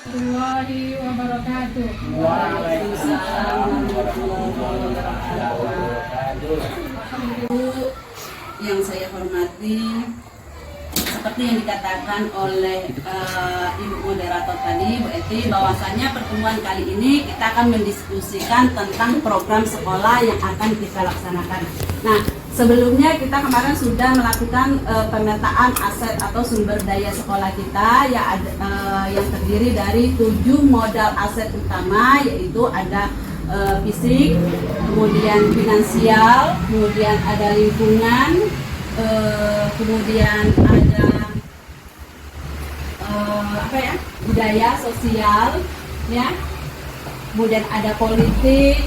warahmatullahi wabarakatuh. Waalaikumsalam warahmatullahi wabarakatuh. Yang saya hormati, seperti yang dikatakan oleh Ibu Moderator tadi, Bu Eti, bahwasanya pertemuan kali ini kita akan mendiskusikan tentang program sekolah yang akan kita laksanakan. Nah, sebelumnya kita kemarin sudah melakukan pemetaan aset atau sumber daya sekolah kita yang terdiri dari 7 modal aset utama, yaitu ada fisik, kemudian finansial, kemudian ada lingkungan, kemudian ada budaya sosial, ya, kemudian ada politik.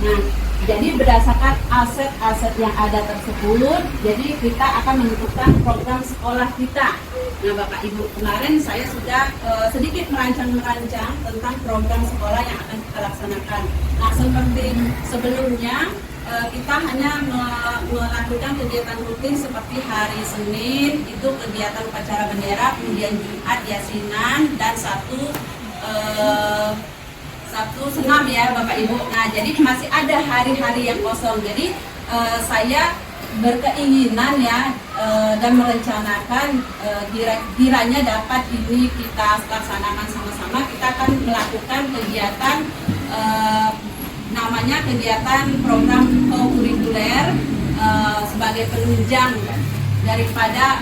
Nah, jadi berdasarkan aset-aset yang ada tersebut, jadi kita akan menentukan program sekolah kita. Nah, Bapak Ibu, kemarin saya sudah sedikit merancang tentang program sekolah yang akan kita laksanakan. Nah, seperti sebelumnya, kita hanya melakukan kegiatan rutin seperti hari Senin itu kegiatan upacara bendera, kemudian Jumat yasinan, dan Sabtu senam, ya Bapak Ibu. Nah, jadi masih ada hari-hari yang kosong. Jadi saya berkeinginan ya dan merencanakan kiranya dapat ini kita laksanakan sama-sama. Kita akan melakukan kegiatan namanya kegiatan program kurikuler sebagai penunjang daripada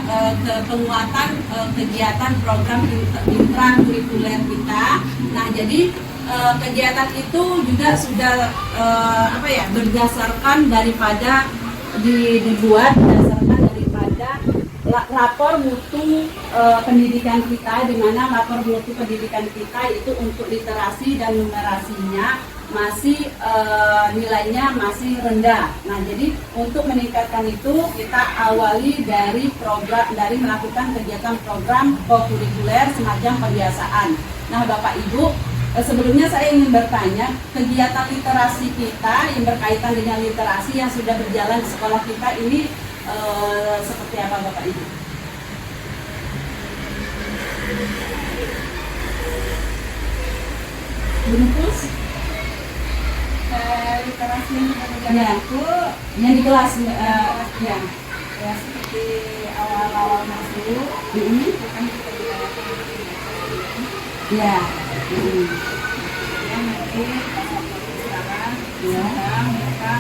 penguatan kegiatan program intrakurikuler kita. Nah, jadi kegiatan itu juga sudah berdasarkan daripada dibuat berdasarkan daripada lapor mutu pendidikan kita, di mana lapor mutu pendidikan kita itu untuk literasi dan numerasinya masih nilainya masih rendah. Nah, jadi untuk meningkatkan itu kita awali dari melakukan kegiatan program kurikuler semacam pembiasaan. Nah, Bapak Ibu, sebelumnya saya ingin bertanya, kegiatan literasi kita yang berkaitan dengan literasi yang sudah berjalan di sekolah kita ini seperti apa, Bapak Ibu? Bungkus? Literasi yang kita berjalan Ya, itu yang di kelas ya seperti awal-awal masuk, kan kita bicarakan ya. ya nanti pas waktu sekarang sedang mereka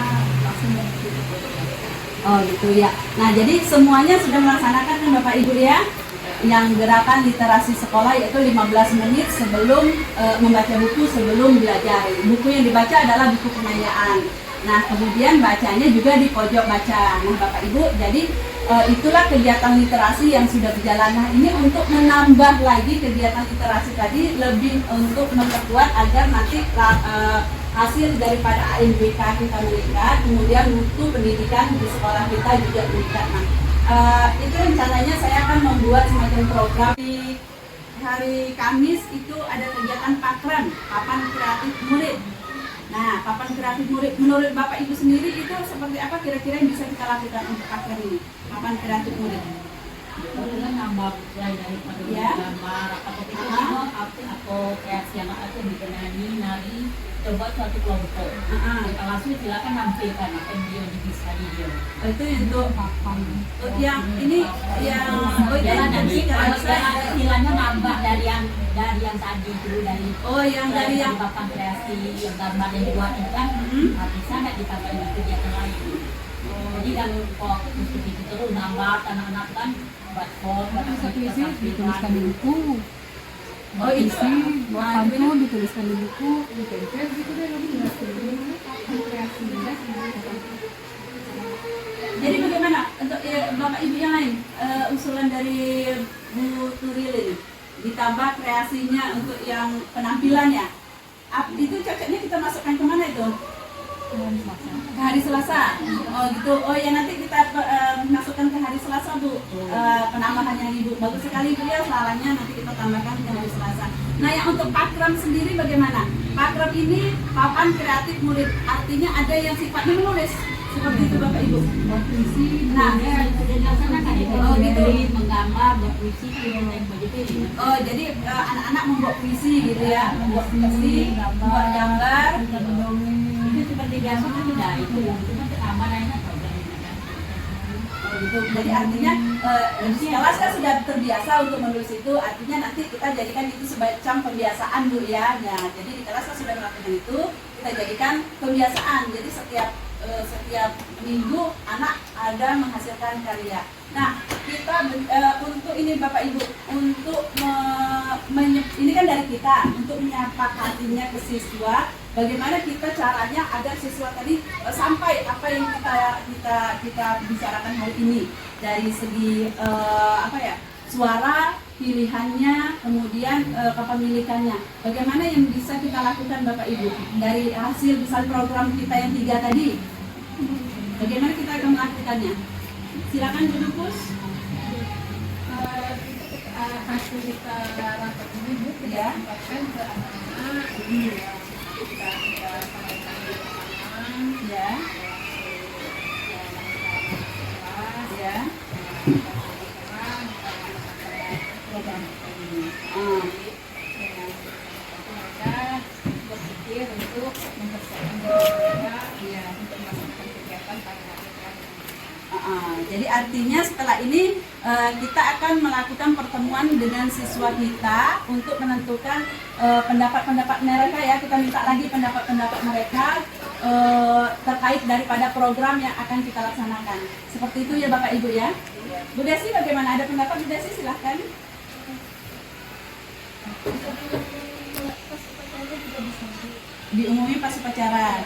langsung menuju ke pojok. Oh gitu ya. Nah, jadi semuanya sudah melaksanakan kan Bapak Ibu ya, yang gerakan literasi sekolah, yaitu 15 menit sebelum membaca buku sebelum belajar. Buku yang dibaca adalah buku penanyaan. Nah, kemudian bacanya juga di pojok baca. Nah, Bapak Ibu, jadi itulah kegiatan literasi yang sudah berjalan. Nah, ini untuk menambah lagi kegiatan literasi tadi, lebih untuk memperkuat agar nanti hasil daripada ANBK kita meningkat, kemudian mutu pendidikan di sekolah kita juga meningkat. Nah, itu rencananya saya akan membuat semacam program. Di hari Kamis itu ada kegiatan pakrem, papan kreatif murid. Nah, papan kreatif murid, menurut Bapak Ibu sendiri itu seperti apa kira-kira yang bisa kita lakukan untuk pakrem ini, papan kreatif murid? Dengan nambah mulai daripada gambar atau kreasi yang ada di nari, coba suatu kelompok. Langsung silakan nampilkan apa yang dia bisa dia. Itu untuk yang ini yang nanti kalau istilahnya nambah dari yang tadi itu dari yang papan kreasi yang gambar yang dibuat itu kan bisa nggak ditambah dengan kegiatan lain. Jadi kan kok mesti itu terus nambah anak-anak kan buat form, Satu isi dituliskan di buku. Oh, Isi buat pantun dituliskan di buku, ditempel gitu deh, nanti jelaskan dulu kreasi. Jadi bagaimana untuk Bapak Ibu yang lain, usulan dari Bu Turilin ditambah kreasinya untuk yang penampilannya, itu cocoknya kita masukkan kemana itu? Ke hari Selasa. Oh gitu. Oh ya, nanti kita masukkan ke hari Selasa, Bu. Penambahannya Ibu. Bagus sekali Bu ya, selalanya nanti kita tambahkan ke hari Selasa. Nah, yang untuk pakrem sendiri bagaimana? Pakrem ini papan kreatif murid. Artinya ada yang sifatnya menulis. Seperti itu Bapak Ibu. Puisi. Nah, sudah dilaksanakan itu. oh begitu. menggambar, berpuisi, begitu. Oh, jadi anak-anak membuat puisi gitu ya, membuat puisi, membuat gambar. Itu seperti biasa kan tidak itu, cuma tambah lainnya program ini kan. Oh, gitu. Jadi artinya di kelas kan sudah terbiasa untuk menulis itu, artinya nanti kita jadikan itu semacam pembiasaan Bu ya. Nah, jadi di kelas kan sudah melakukan itu, kita jadikan kebiasaan. Jadi setiap minggu anak ada menghasilkan karya. Nah, kita untuk ini Bapak Ibu, untuk ini kan dari kita untuk menyepakatinya ke siswa, bagaimana kita caranya agar siswa tadi sampai apa yang kita bicarakan hari ini dari segi suara, pilihannya, kemudian kepemilikannya. Bagaimana yang bisa kita lakukan Bapak Ibu dari hasil misal program kita yang 3 tadi? Bagaimana kita akan melakukannya? Silakan Bu Dupus. Hasil kita rapat ini Bu, kita sampaikan ke anak-anak, kita sampaikan di lapangan, Ya. Ya. program ini. Ah. Mereka berpikir untuk mempersiapkan diri mereka untuk melakukan kegiatan pada hari Jadi artinya setelah ini kita akan melakukan pertemuan dengan siswa kita untuk menentukan pendapat-pendapat mereka ya. Kita minta lagi pendapat-pendapat mereka terkait daripada program yang akan kita laksanakan. Seperti itu ya Bapak Ibu ya. Bu Desi bagaimana? Ada pendapat Bu Desi? Silahkan. Diumumi pas upacara.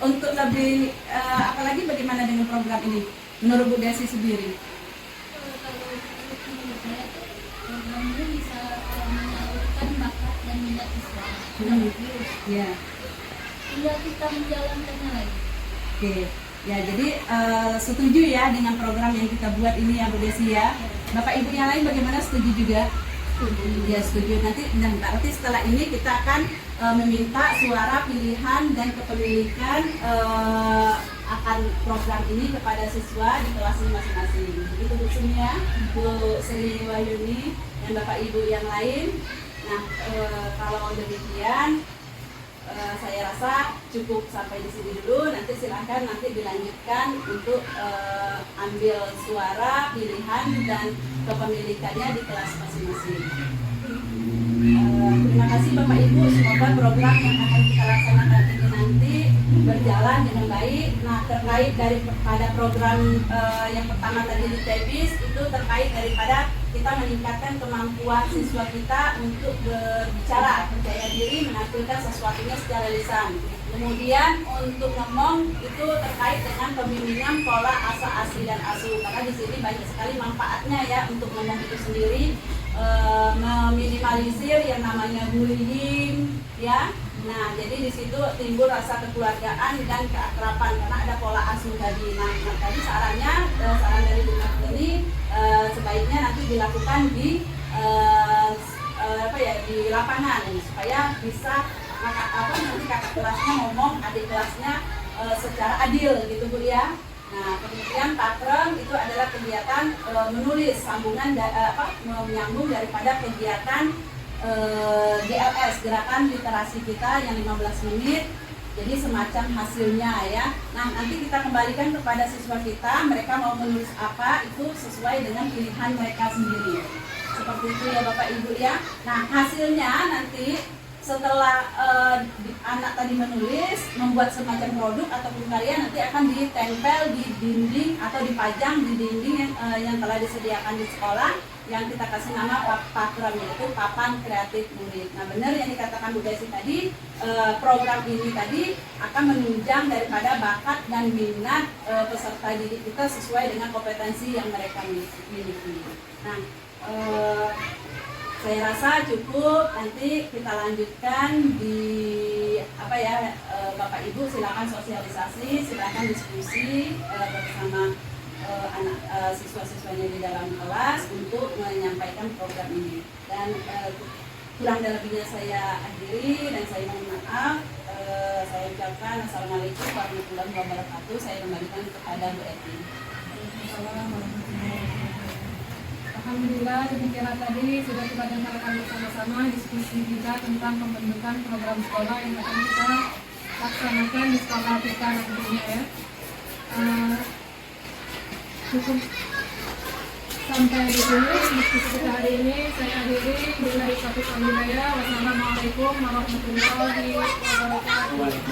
Untuk lebih apalagi bagaimana dengan program ini menurut Bu Desi sendiri? Program ini bisa menyalurkan bakat dan minat siswa. Ya. Tinggal kita menjalankannya lagi. Oke. Ya, jadi setuju ya dengan program yang kita buat ini ya Bu Desi ya. Bapak Ibu yang lain bagaimana, setuju juga? Ya, setuju. Nanti berarti setelah ini kita akan meminta suara, pilihan dan kepemilikan akan program ini kepada siswa di kelasnya masing-masing. Itu Bu Sumia, Bu Sri Wahyuni dan Bapak Ibu yang lain. Nah, kalau demikian saya rasa cukup sampai di sini dulu. Nanti silahkan nanti dilanjutkan untuk ambil suara, pilihan dan kepemilikannya di kelas masing-masing. Terima kasih Bapak Ibu, semoga program yang akan kita laksanakan ini nanti berjalan dengan baik. Nah, terkait daripada program yang pertama tadi di TEBIS itu terkait daripada kita meningkatkan kemampuan siswa kita untuk berbicara, percaya diri, menampilkan sesuatunya secara lisan. Kemudian untuk ngomong itu terkait dengan pembimbingan pola asa, asi dan asu, karena di sini banyak sekali manfaatnya ya untuk ngomong itu sendiri. Meminimalisir yang namanya bullying ya. Nah, jadi di situ timbul rasa kekeluargaan dan keakraban karena ada pola asuh tadi. Nah, tadi saran dari Bu ini sebaiknya nanti dilakukan di di lapangan supaya bisa nanti kakak kelasnya ngomong, adik kelasnya secara adil gitu Bu ya. Nah, kemudian pakrem itu adalah kegiatan menulis sambungan menyambung daripada kegiatan GLS, gerakan literasi kita yang 15 menit. Jadi semacam hasilnya ya. Nah, nanti kita kembalikan kepada siswa kita, mereka mau menulis apa itu sesuai dengan pilihan mereka sendiri. Seperti itu ya Bapak Ibu ya. Nah, hasilnya nanti setelah anak tadi menulis, membuat semacam produk ataupun karya, nanti akan ditempel di dinding atau dipajang di dinding yang telah disediakan di sekolah yang kita kasih nama pakrem, yaitu papan kreatif murid. Nah, benar yang dikatakan Bu Desi tadi, program ini tadi akan menunjang daripada bakat dan minat peserta didik kita sesuai dengan kompetensi yang mereka miliki. Nah, saya rasa cukup, nanti kita lanjutkan di Bapak Ibu silakan sosialisasi, silakan diskusi bersama anak siswa-siswanya di dalam kelas untuk menyampaikan program ini. Dan kurang dan lebihnya saya akhiri dan saya mohon maaf. Saya ucapkan Assalamualaikum warahmatullahi wabarakatuh. Saya kembalikan kepada Bu Eti. Assalamualaikum warahmatullahi wabarakatuh. Alhamdulillah, demikianlah tadi sudah kita dengarkan bersama-sama diskusi kita tentang pembentukan program sekolah yang akan kita laksanakan di sekolah kita nantinya ya. Cukup sampai di sini diskusi kita hari ini. Saya akhiri dengan satu hidayah. Wassalamualaikum warahmatullahi wabarakatuh.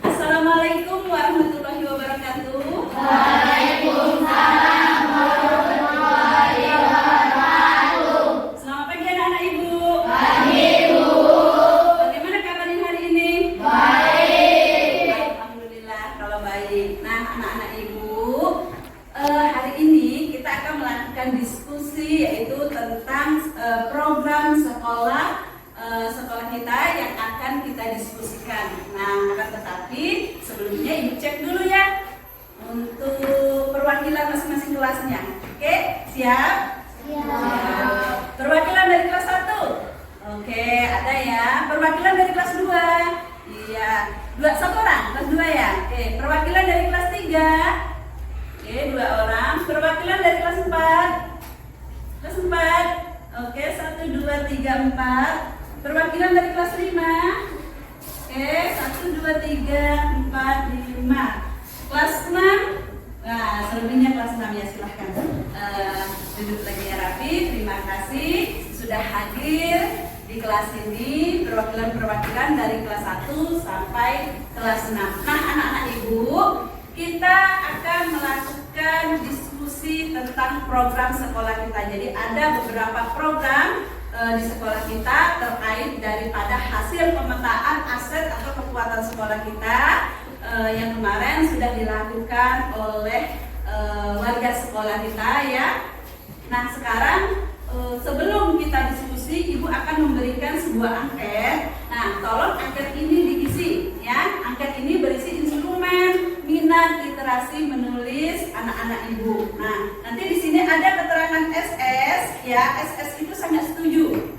Assalamualaikum warahmatullahi wabarakatuh. Selamat pagi anak-anak ibu. Bagaimana kabarnya hari ini? Baik, alhamdulillah kalau baik. Nah, anak-anak ibu, hari ini kita akan melakukan diskusi yaitu tentang program sekolah kita yang akan kita diskusikan. Nah, akan tetapi sebelumnya ibu cek dulu ya untuk perwakilan masing-masing kelasnya. Oke, siap? Siap. Perwakilan dari kelas 1. Oke, ada ya. Perwakilan dari kelas 2. Iya. Satu orang, kelas 2 ya. Oke, perwakilan dari kelas 3. Oke, 2 orang. Perwakilan dari kelas 4. Kelas 4. Oke, 1, 2, 3, 4. Perwakilan dari kelas 5. Oke, 1, 2, 3, 4, 5. Kelas 6. Nah, selebihnya kelas 6 ya, silahkan duduk lagi ya rapi. Terima kasih sudah hadir di kelas ini. Perwakilan-perwakilan dari kelas 1 sampai kelas 6. Nah, anak-anak ibu, kita akan melakukan diskusi tentang program sekolah kita. Jadi ada beberapa program di sekolah kita terkait daripada hasil pemetaan aset atau kekuatan sekolah kita yang kemarin sudah dilakukan oleh warga sekolah kita ya. Nah, sekarang sebelum kita diskusi, ibu akan memberikan sebuah angket. Nah, tolong angket ini diisi ya. Angket ini berisi instrumen minat literasi menulis anak-anak ibu. Nah, nanti di sini ada keterangan SS ya. SS itu sangat setuju.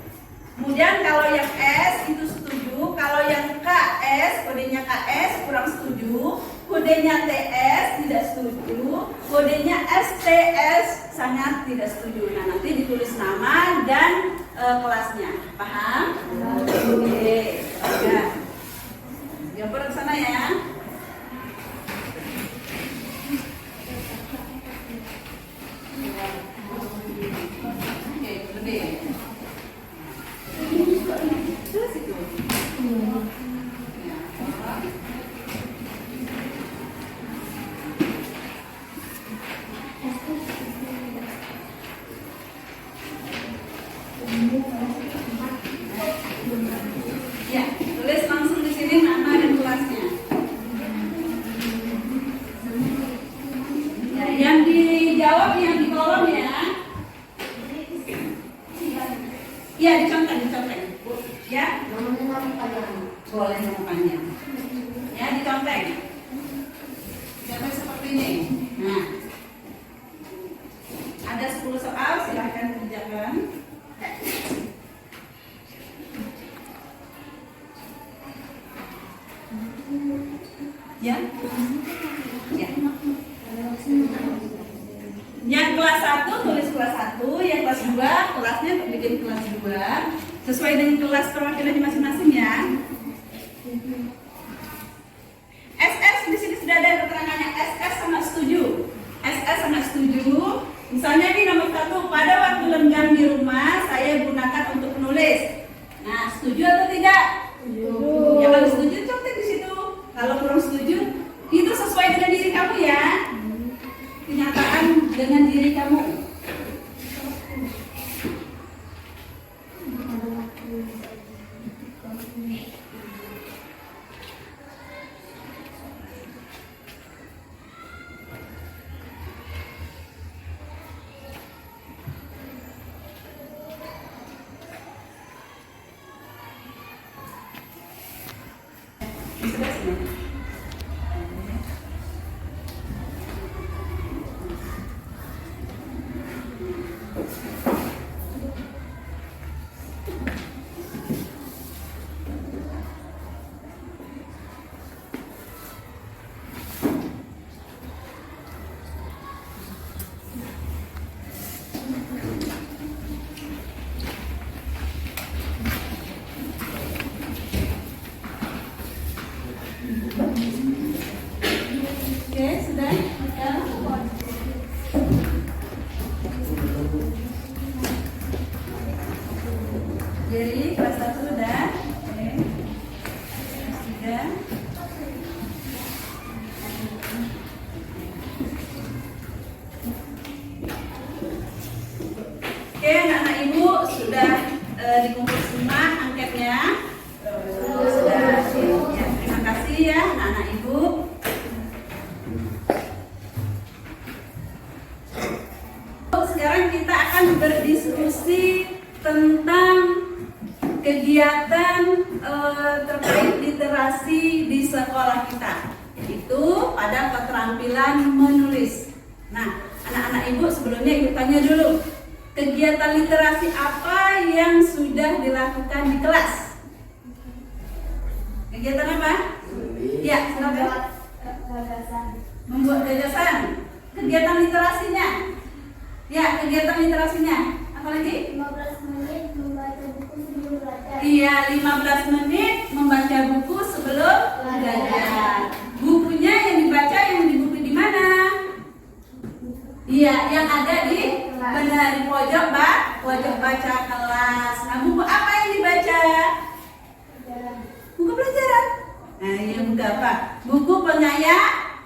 Kemudian kalau yang S itu setuju, kalau yang KS, kodenya KS kurang setuju, kodenya TS tidak setuju, kodenya STS sangat tidak setuju. Nah, nanti ditulis nama dan kelasnya. Paham? Oke. Ya. Jumper ke sana ya. Oke, lebih. Ya, tulis langsung di sini nama dan kelasnya. Ya, yang dijawab yang di kolom ya. Ya, dicontek. Ya, boleh nama panjang. Ya, dicontek. Gambar seperti ini. Nah, ada 10 soal, silahkan kerjakan. Ya. Ya. Yang kelas 1 tulis kelas 1, yang kelas 2 kelasnya bikin kelas 2 sesuai dengan kelas perwakilan masing-masing ya. SS di sini sudah ada keterangannya. SS sangat setuju. SS sangat setuju. Misalnya ini nomor 1, pada waktu lenggang di rumah saya gunakan untuk menulis. Nah, setuju atau tidak? Setuju. Ya kalau setuju coba di situ. Kalau kurang setuju, itu sesuai dengan diri kamu ya. Kenyataan dengan diri kamu. Oke, sudah? Ya. Jadi kelas 1 sudah. Oke. Kelas 3. Oke, anak-anak ibu sudah dikumpul semua angketnya. Sudah. Ya, terima kasih ya anak-anak ibu. Sekarang kita akan berdiskusi tentang kegiatan terkait literasi di sekolah kita, yaitu pada keterampilan menulis. Nah, anak-anak ibu sebelumnya ibu tanya dulu, kegiatan literasi apa yang sudah dilakukan di kelas? Kegiatan apa? Ya, silakan. Membuat gagasan. Kegiatan literasinya? Ya, kegiatan literasinya. Apa lagi? 15 menit membaca buku sebelum belajar. Iya, 15 menit membaca buku sebelum belajar. Bukunya yang dibaca yang di buku di mana? Iya, yang ada di benar di pojok pojok baca kelas. Nah, buku apa yang dibaca? Buku pelajaran. Nah, ini buku apa? Buku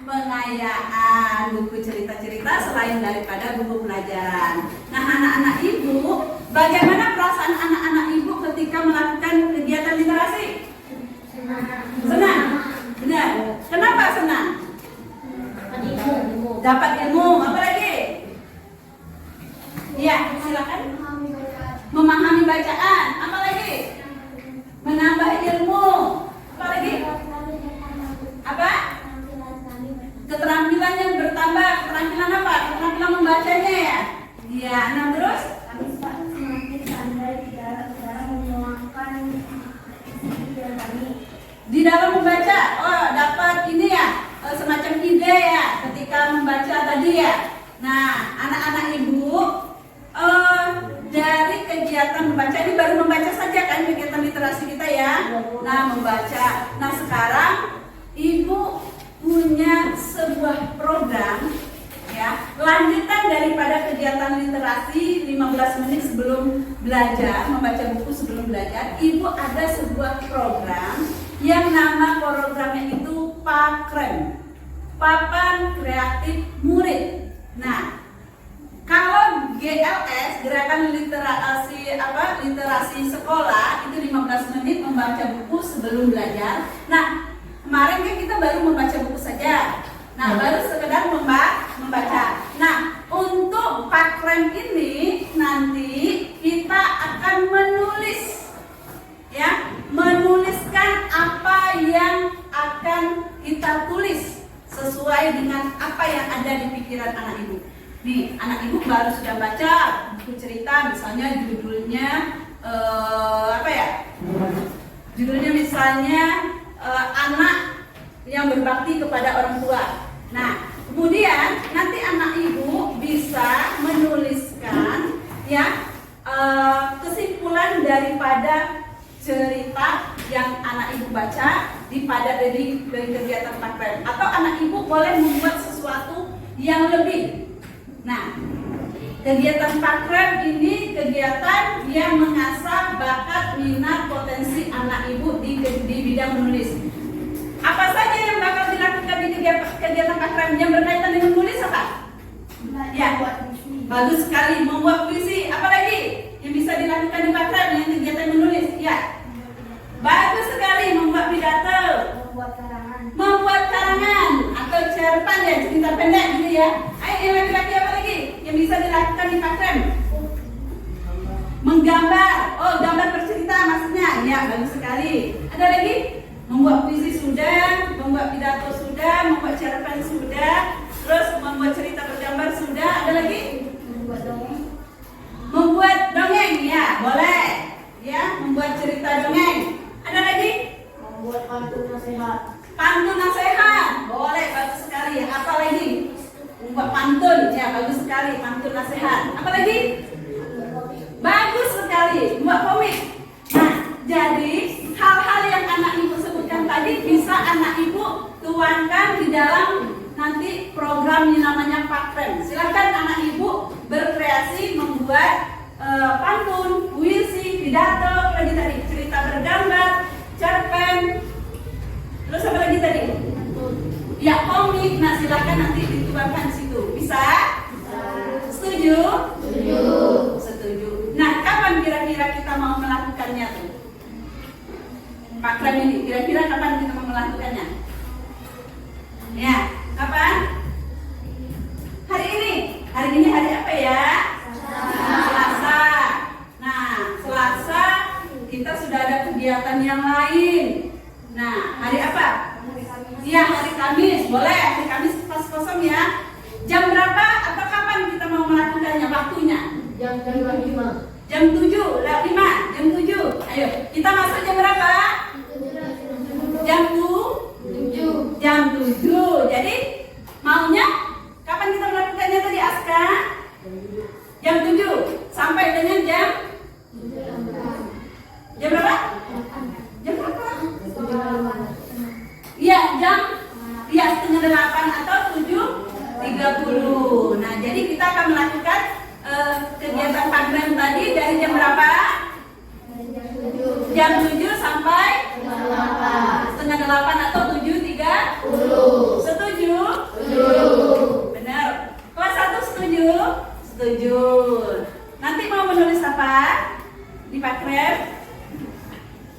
pengayaan, buku cerita-cerita selain daripada buku pelajaran. Nah, anak-anak ibu, bagaimana perasaan anak-anak ibu ketika melakukan kegiatan literasi? Senang. Benar. Kenapa senang? Dapat ilmu. Apa lagi? Ya, silakan. Memahami bacaan. Apa lagi? Menambah ilmu. Apa lagi? Apa? Keterampilan yang bertambah. Keterampilan apa? Keterampilan membacanya ya. Iya. Nah terus? Semakin pandai dalam menuangkan pikiran kami. Di dalam membaca, oh dapat ini ya, semacam ide ya ketika membaca tadi ya. Nah, anak-anak ibu dari kegiatan membaca ini baru membaca saja kan kegiatan literasi kita ya. Nah, membaca. Nah, sekarang ibu punya sebuah program ya, lanjutan daripada kegiatan literasi 15 menit sebelum belajar, membaca buku sebelum belajar. Ibu ada sebuah program yang nama programnya itu PAKREM, Papan Kreatif Murid. Nah, kalau GLS, Gerakan Literasi Sekolah, itu 15 menit membaca buku sebelum belajar. Nah, kemarin kan kita baru membaca buku saja. Nah, baru sekedar membaca. Nah, untuk PAKREM ini nanti kita akan menulis, ya, menuliskan apa yang akan kita tulis sesuai dengan apa yang ada di pikiran anak ibu. Nih, anak ibu baru sudah baca buku cerita, misalnya judulnya apa ya? Judulnya misalnya anak yang berbakti kepada orang tua. Nah, kemudian nanti anak ibu bisa menuliskan ya kesimpulan daripada cerita yang anak ibu baca dari kegiatan pakrem, atau anak ibu boleh membuat sesuatu yang lebih. Nah, kegiatan pakrem ini kegiatan yang mengasah bakat, minat, potensi anak ibu di bidang menulis. Apa saja yang bakal dilakukan di kegiatan pakrem yang berkaitan dengan menulis apa? Ya, bagus sekali, membuat puisi. Apalagi yang bisa dilakukan di pakrem yang kegiatan menulis? Ya, bagus sekali, membuat pidato, membuat karangan atau cerpen ya, cerita pendek gitu ya. Ayo yang laki-laki apa lagi yang bisa dilakukan di pakrem? Menggambar, oh gambar bercerita maksudnya, ya bagus sekali. Ada lagi? Membuat puisi sudah, membuat pidato sudah, membuat cerpen sudah, terus membuat cerita bergambar sudah. Ada lagi? Membuat dongeng, ya boleh. Ya, membuat cerita dongeng. Ada lagi? Membuat pantun nasihat. Pantun nasihat, boleh, bagus sekali. Apa lagi? Membuat pantun, ya bagus sekali. Pantun nasihat. Apa lagi? Bagus sekali. Membuat komik. Nah, jadi hal-hal yang anak ibu sebutkan tadi bisa anak ibu tuangkan di dalam nanti program yang namanya pakrem. Silakan anak ibu berkreasi membuat pantun, puisi, pidato, lagi tadi cerita bergambar, cerpen, terus apa lagi tadi? Ya komik. Nah silakan nanti dituangkan di situ. Bisa? Setuju? Setuju. Nah kapan kira-kira kita mau melakukannya tuh? Pakrem ini kira-kira kapan kita mau melakukannya? Ya, kapan? Hari ini. Hari ini hari apa ya? Selasa. Nah, Selasa kita sudah ada kegiatan yang lain. Nah, hari apa? Iya, hari Kamis. Boleh, hari Kamis pas kosong ya. Jam berapa atau kapan kita mau melakukannya? Waktunya? Jam 5. Jam 7, lewat 5, jam 7. Ayo, kita masuk jam berapa? Jam 7. Jam 7. Jadi, maunya kapan kita melakukannya tadi, Aska? Jam 7 sampai dengan jam berapa? Jam berapa? Iya, jam 7:30 atau 7:30. Nah, jadi kita akan melakukan kegiatan pakrem tadi dari jam berapa? Jam 7 sampai 7:30 atau 7:30. Setuju? Benar. Kelas 1 setuju? Setuju. Nanti mau menulis apa? Di pakrem?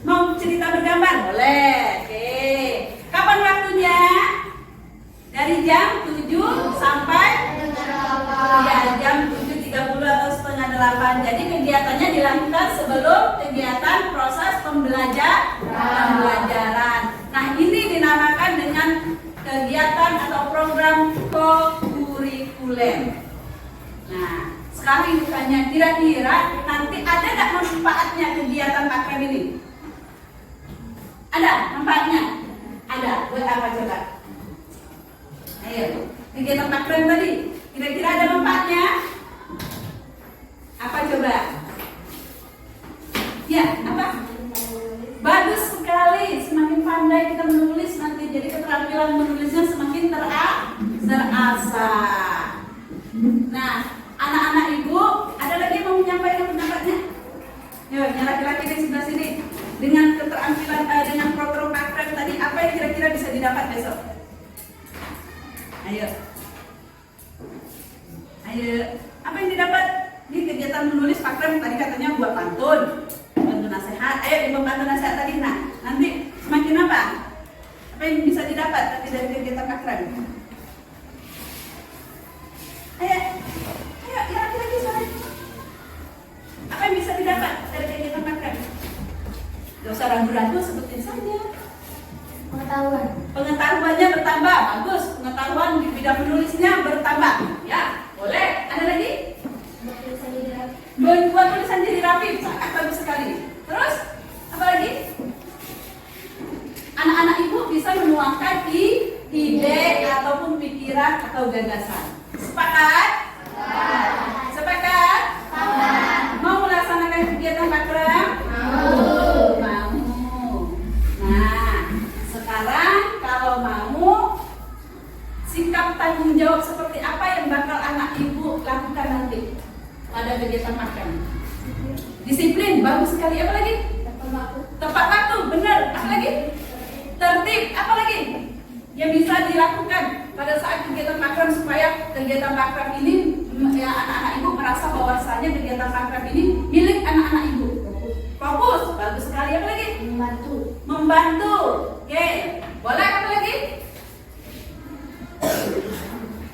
Mau cerita bergambar? Boleh. Oke. Kapan waktunya? Dari jam 7 sampai ya, jam 7:30 atau 7:30. Jadi kegiatannya dilakukan sebelum kegiatan proses pembelajaran. Nah, ini dinamakan dengan kegiatan atau program kokurikuler. Nah, sekarang ditanya, kira-kira nanti ada nggak manfaatnya kegiatan pakrem ini? Ada manfaatnya? Ada. Buat apa coba? Ayo, kegiatan pakrem tadi, kira-kira ada manfaatnya? Apa coba? Ya, apa? Bagus sekali, semakin pandai kita menulis nanti, jadi keterampilan menulisnya semakin terasah. Nah, anak-anak ibu, ada lagi yang mau menyampaikan pendapatnya? Yuk, yang laki-laki di sebelah sini. Dengan keterampilan, dengan program pakrem tadi, apa yang kira-kira bisa didapat besok? Ayo. Apa yang didapat di kegiatan menulis pakrem tadi? Katanya buat pantun nasihat. Ayo buat pantun nasihat tadi. Nah, nanti semakin apa? Apa yang bisa didapat tadi dari kegiatan pakrem? Ayo, laki-laki sorry. Apa yang bisa didapat dari kegiatan pakrem? Gak usah ragu-ragu, sebutin saja. Pengetahuannya bertambah, bagus. Pengetahuan di bidang menulisnya bertambah. Ya, boleh. Ada lagi? Buat tulisan jadi rapi, sangat bagus sekali. Terus, apa lagi? Anak-anak ibu bisa menuangkan ide ataupun pikiran atau gagasan. Sepakat? Sepakat? Mau melaksanakan kegiatan pakrem? Mau. Nah, sekarang kalau mau, sikap tanggung jawab seperti apa yang bakal anak ibu lakukan nanti pada kegiatan pakrem? Disiplin, bagus sekali. Apa lagi? Tepat waktu, benar. Apa lagi? Tertib, apa lagi? Yang bisa dilakukan pada saat kegiatan pakrem supaya kegiatan pakrem ini ya, anak-anak ibu merasa bahwasanya kegiatan pakrem ini milik anak-anak ibu. Fokus, bagus sekali. Apa lagi? Membantu. Oke, boleh. Apa lagi?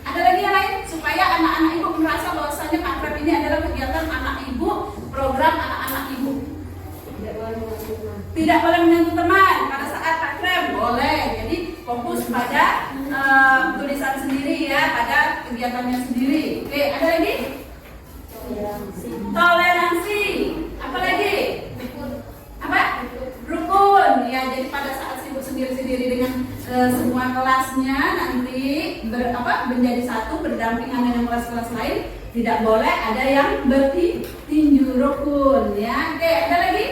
Ada lagi yang lain supaya anak-anak ibu merasa bahwasanya pakrem ini adalah kegiatan anak ibu, program anak-anak ibu. Tidak boleh menyentuh teman pada saat pakrem, boleh. Jadi fokus pada tulisan sendiri ya, pada kegiatannya sendiri. Oke, ada lagi? Toleransi. Apa lagi? Apa? Rukun. Ya, jadi pada saat sibuk sendiri-sendiri dengan semua kelasnya nanti menjadi satu berdampingan dengan kelas-kelas lain, tidak boleh ada yang bertinju. Rukun ya. Oke, ada lagi?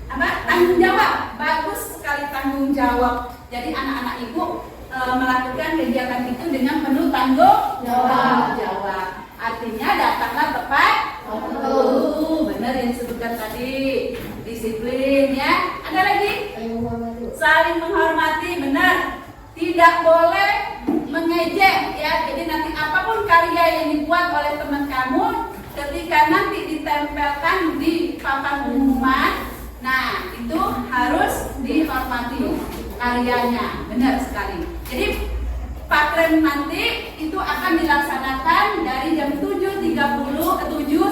Apa? Tanggung jawab. Bagus sekali tanggung jawab. Jadi anak-anak ibu melakukan kegiatan itu dengan penuh tanggung jawab. Artinya datanglah tepat. Benar yang disebutkan tadi. Disiplin ya. Ada lagi? Saling menghormati. Benar. Tidak boleh mengejek ya. Jadi nanti apapun karya yang dibuat oleh teman kamu, ketika nanti ditempelkan di papan pengumuman, nah itu harus dihormati karyanya. Benar sekali. Jadi pakrem nanti itu akan dilaksanakan dari jam 7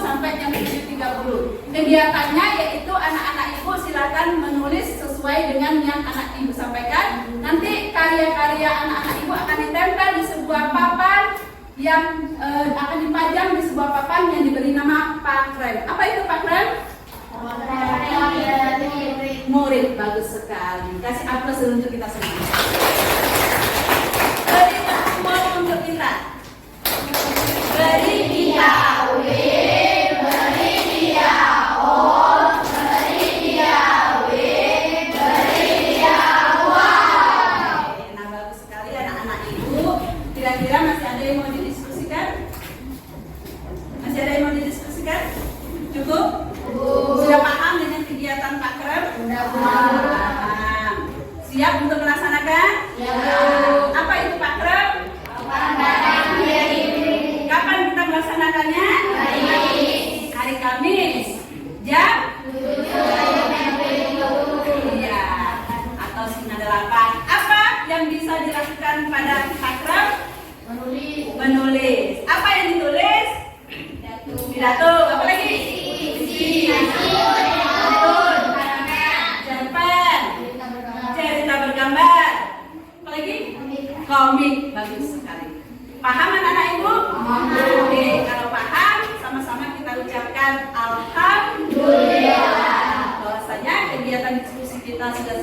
sampai jam 7.30. Kegiatannya yaitu anak-anak ibu silakan menulis sesuai dengan yang anak ibu sampaikan. Nanti karya-karya anak-anak ibu akan ditempel di sebuah papan yang akan dipajang di sebuah papan yang diberi nama pakrem. Apa itu pakrem? Murid. Bagus sekali. Kasih aplaus untuk kita semua. Beri tepuk untuk kita. Beri dia W, beri dia O, beri dia W, beri dia W. Nah, bagus sekali anak-anak ibu. Kira-kira masih ada yang mau didiskusikan? Masih ada yang mau didiskusikan? Cukup? Sudah paham dengan kegiatan pakrem? Sudah paham. Siap untuk melaksanakan? Ya. Apa itu pakrem? Kapan kita melaksanakannya? Hari Kamis. Jam? Iya. Atau setengah 8. Apa yang bisa dilakukan pada pakrem? Menulis. Apa yang ditulis? Pidato. Apa lagi? Cerpen. Cerita bergambar. Apa lagi? Komik. Bagus sekali. Paham anak-anak ibu? Oke, kalau paham, sama-sama kita ucapkan alhamdulillah. Bahwasanya kegiatan diskusi kita sudah